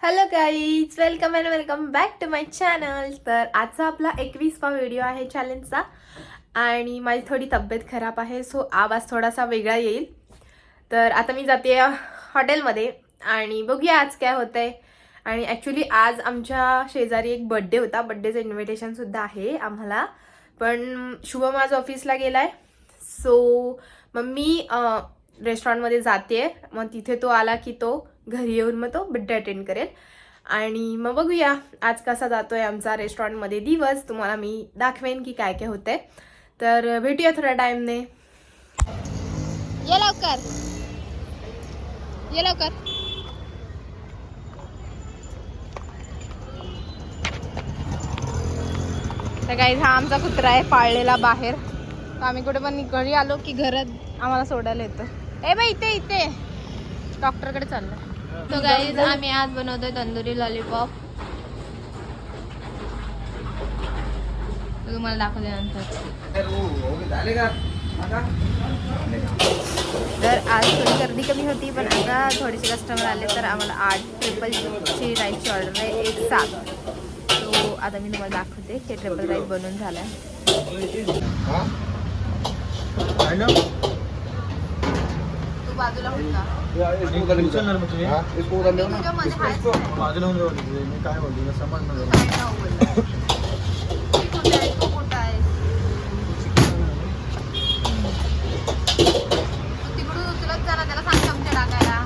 Hello guys, welcome and welcome back to my channel. तर आजचा आपला 21वा व्हिडिओ आहे चॅलेंजचा. आणि माझी थोडी तब्येत खराब आहे, सो आवाज थोडासा वेगळा येईल. तर आता मी जाते हॉटेलमध्ये आणि बघूया आज काय होतंय. आणि ॲक्च्युली आज आमच्या शेजारी एक बड्डे होता, बड्डेचं इन्व्हिटेशनसुद्धा आहे आम्हाला. पण शुभम आज ऑफिसला गेला आहे, सो मग मी रेस्टॉरंटमध्ये जाते. मग तिथे तो आला की तो घरी येऊन मग तो बड्डे अटेंड करेल. आणि मग बघूया आज कसा जातोय आमचा रेस्टॉरंटमध्ये दिवस. तुम्हाला मी दाखवेन की काय काय होतंय. तर भेटूया थोड्या टाइमने. ये लवकर, ये लवकर. तर काही हा आमचा कुत्रा आहे पाळलेला बाहेर. तर आम्ही कुठे पण घरी आलो की घरात आम्हाला सोडायला येतं. ए बाई इथे इथे डॉक्टरकडे चाललं. तो गाईज आम्ही आज बनवतोय तंदुरी लॉलीपॉप. तुम्हाला दाखवते नंतर. तर आज थोडी गर्दी कमी होती, पण आता थोडेसे कस्टमर आले तर आम्हाला 8 ट्रिपलची राईसची ऑर्डर आहे, 1-7. तो आता मी तुम्हाला दाखवते की ट्रिपल राईस बनवून झालाय. तू बाजूला होता तिकडून उचलत जा ना, त्याला सांग चमचे टाकायला.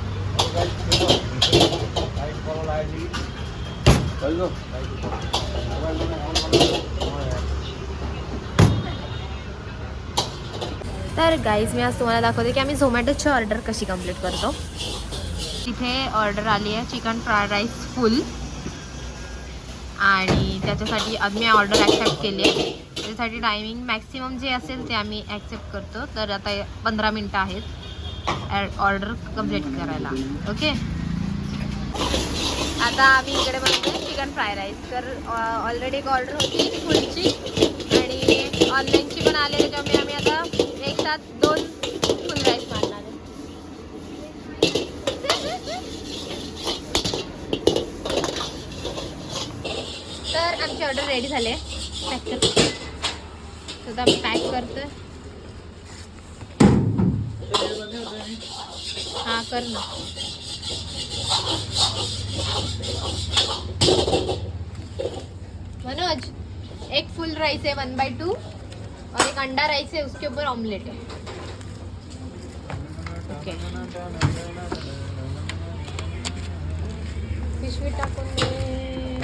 तर गाईज मी आज तुम्हाला दाखवते की आम्ही झोमॅटोची ऑर्डर कशी कंप्लीट करतो. तिथे ऑर्डर आली आहे चिकन फ्राय राईस फुल, आणि त्याच्यासाठी आज मी ऑर्डर ॲक्सेप्ट केली आहे. त्याच्यासाठी टायमिंग मॅक्सिमम जे असेल ते आम्ही ॲक्सेप्ट करतो. तर आता 15 मिनटं आहेत ऑर्डर कंप्लीट करायला. ओके, आता आम्ही इकडे बनवतो चिकन फ्राय राईस. तर ऑलरेडी एक ऑर्डर होती फुलची आणि ऑनलाईनची पण आले, त्याच्यामुळे आम्ही आता एक साथ 2 फुल राईस मारणार आहे. तर आमची ऑर्डर रेडी झाली आहे. पॅक करतो, तर आम्ही पॅक करतोय. हां कर ना. मनोज, एक फुल राइस है 1/2 और एक अंडा राइस है, उसके ऊपर ऑमलेट है. ओके, पिशवी टाकून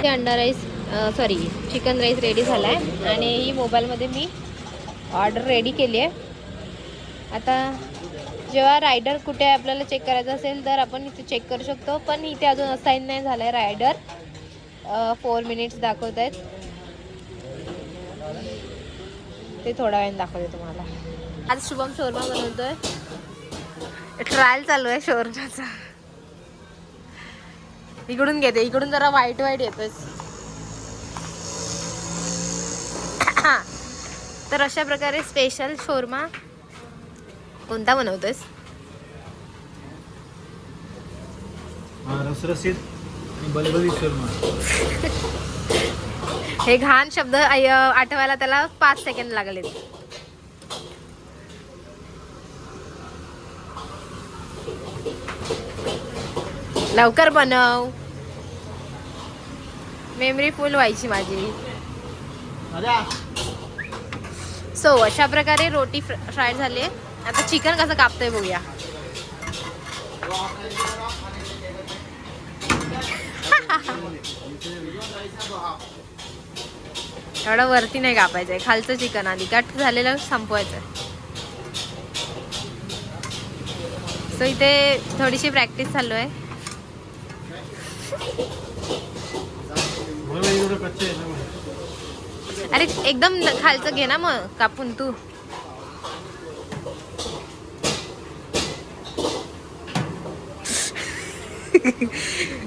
ते अंडा rice sorry chicken rice ready झाला आहे. आणि ही मोबाईलमध्ये मी ऑर्डर रेडी केली आहे. आता जेव्हा रायडर कुठे आपल्याला चेक करायचं असेल तर आपण इथे चेक करू शकतो, पण इथे अजून असाइन नाही झालं आहे रायडर. 4 मिनिट्स दाखवत आहेत, ते थोड्या वेळाने दाखवते तुम्हाला. आज शुभम शोरमा बनवतोय, ट्रायल चालू आहे शोरमाचा. इकडून घेते, इकडून जरा वाईट येतोय. तर अशा प्रकारे स्पेशल शोरमा कोणता बनवतोयस? हे घाण शब्द आठवायला त्याला 5 सेकंड लागले. लवकर बनव, मेमरी फुल व्हायची माझी. सो अशा प्रकारे रोटी फ्राय झाली. आता चिकन कसं कापतोय बघूया. एवढं वरती नाही कापायचंय, खालचं चिकन आधी गट्ट झालेलं संपवायचंय. सो इथे थोडीशी प्रॅक्टिस चालू आहे. अरे एकदम खालचं घे ना मग कापून तू.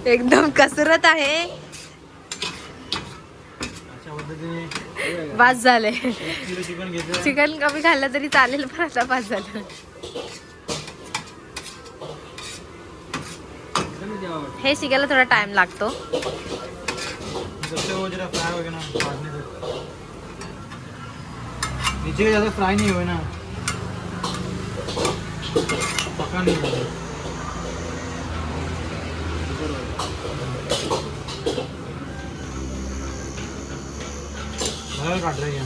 एकदम कसरत आहे. बास झाले, चिकन कमी खाल्लं तरी चालेल, पण आता बास झालं. हे शिकायला थोडा टाइम लागतो. नीचे ज़्यादा फ्राई नहीं हुए ना, पका नहीं हुआ. बाहर काट रही है.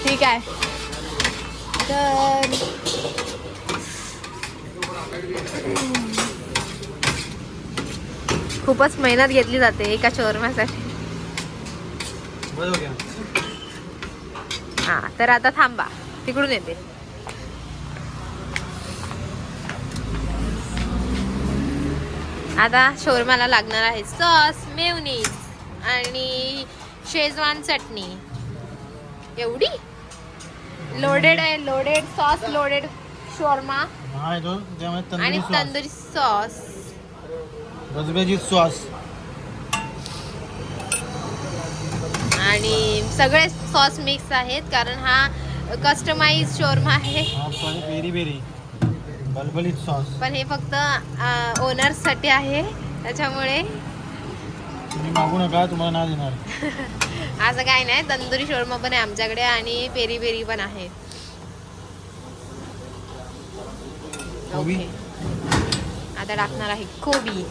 ठीक आहे. तर खूपच मेहनत घेतली जाते एका शोरमासाठी. बस हो गया. हा तर आता थांबा, तिकडून येते. आता शोरमाला लागणार आहे सॉस, मेयोनीज आणि शेजवान चटणी. एवढी लोडेड आहे, लोडेड सॉस, लोडेड शोरमा हाँ तो आणि तंदुरी सॉस, रसबेजी सॉस आणि सगळे सॉस मिक्स आहेत कारण हा कस्टमाइज शोरमा आहे. पेरी पेरी बलबलीत सॉस. पण हे फक्त ओनर्स साठी आहे, त्याच्यामुळे तुम्ही मागू नका, तुम्हाला नाही देणार. असं काही नाही. तंदुरी शोरमा पण आहे आमच्याकडे आणि पेरी पेरी पण आहे. कोबी. आता टाकणार आहे कोबी.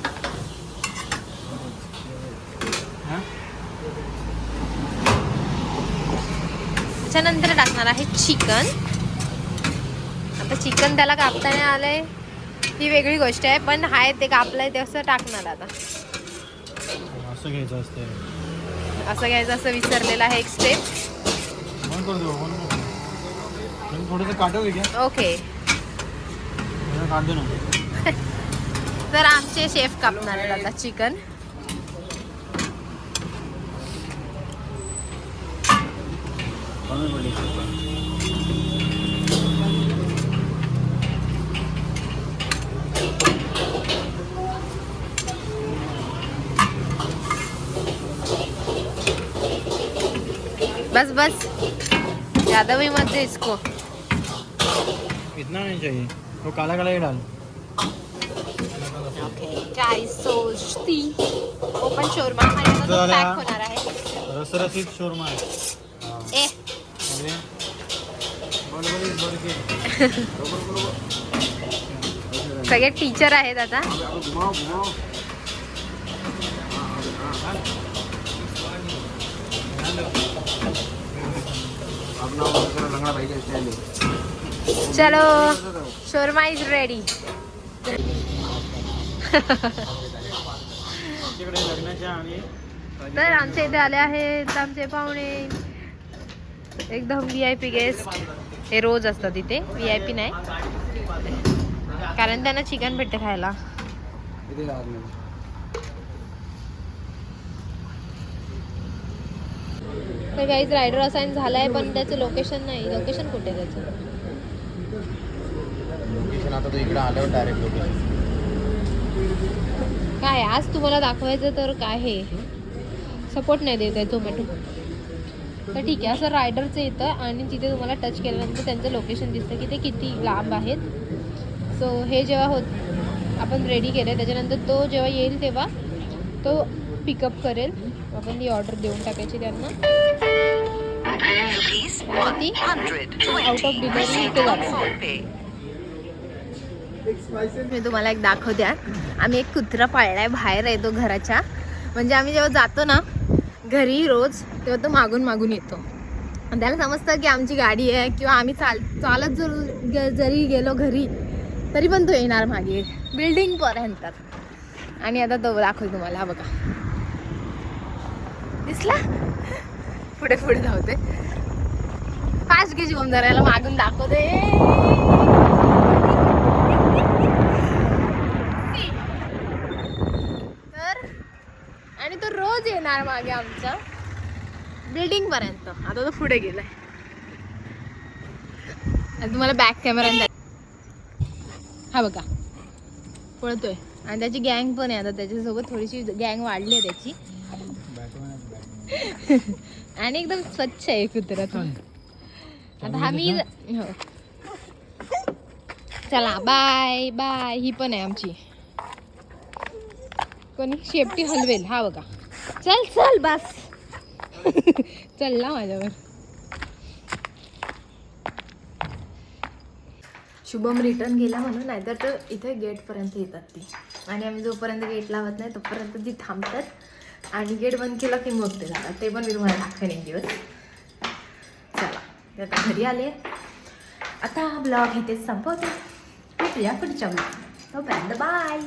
त्याच्यानंतर टाकणार आहे चिकन. आता चिकन त्याला कापता नाही आलंय ही वेगळी गोष्ट आहे, पण हाय ते कापलंय ते असं टाकणार. आता असं घ्यायचं असते, असं घ्यायचं असं विसरलेलं आहे एक स्टेप. थोडंसं काटव घ्या. ओके. काट दो ना. तर आमचे शेफ कापणार आहेत आता चिकन. बस बस, ज्यादा भी मत दे इसको. इतना नहीं चाहिए, वो काला काला ही डाल. ओके. चायसोस्ती ओपन शोरमा पॅक होणार आहे. रसरशीत शोरमा आहे. ए सगळे टीचर आहेत आता. चलो शोरमा इज रेडी. तर आमच्या इथे आले आहेत आमचे पाहुणे, एकदम VIP गेस्ट. हे रोज असतात इथे, VIP नाही कारण त्यांना चिकन भेटते खायला. तर काहीच रायडर असाइन झालाय पण त्याचं लोकेशन नाही. लोकेशन कुठे त्याचं? लोकेशन आता तो इकडे आल्यावर डायरेक्ट लोकेशन काय आज तुम्हाला दाखवायचं तर काय हे सपोर्ट नाही देत आहे झोमॅटो. तर ठीक आहे, असं रायडरचं येतं आणि तिथे तुम्हाला टच केल्यानंतर त्यांचं लोकेशन दिसतं की ते किती लांब आहेत. सो हे जेव्हा आपण रेडी केलं त्याच्यानंतर तो जेव्हा येईल तेव्हा तो पिकअप करेल. आपण ती ऑर्डर देऊन टाकायची त्यांना. ती आउट ऑफ डिलिव्हरी इथे जाते. मी तुम्हाला एक दाखवते. आम्ही एक कुत्रा पाळलाय, बाहेर येतो घराच्या. म्हणजे आम्ही जेव्हा जातो ना घरी रोज तेव्हा तो मागून मागून येतो. आणि त्याला समजतं की आमची गाडी आहे किंवा आम्ही चालत जरी गेलो घरी तरी पण तो येणार मागे बिल्डिंगपर्यंत. आणि आता तो दाखवतो तुम्हाला. हा बघा, दिसला? पुढे पुढे धावते. फास्ट घे जीवन धरायला मागून दाखवते. तर आणि तो रोज येणार मागे आमच्या बिल्डिंग पर्यंत. आता तो पुढे गेलाय. आणि तुम्हाला बॅक कॅमेरा हा बघा पळतोय. आणि त्याची गँग पण आहे आता त्याच्यासोबत. थोडीशी गँग वाढली आहे त्याची. आणि एकदम स्वच्छ आहे कुत्रा तो. आता हा मी हो. चला बाय बाय. ही पण आहे आमची. कोणी शेपटी हलवेल हा बघा. चल चल बस. चल माझ्यावर. शुभम रिटर्न गेला म्हणून, नाहीतर तर इथे गेटपर्यंत येतात ती. आणि आम्ही जोपर्यंत गेट लावत नाही तोपर्यंत ती थांबतात आणि गेट बंद केला की मग ते जातात. ते पण मी तुम्हाला दाखवेन एक दिवस. चला मी आता घरी आले. आता हा ब्लॉग इथेच संपवते. भेटूया पुढच्या ब्लॉग. तोपर्यंत बाय.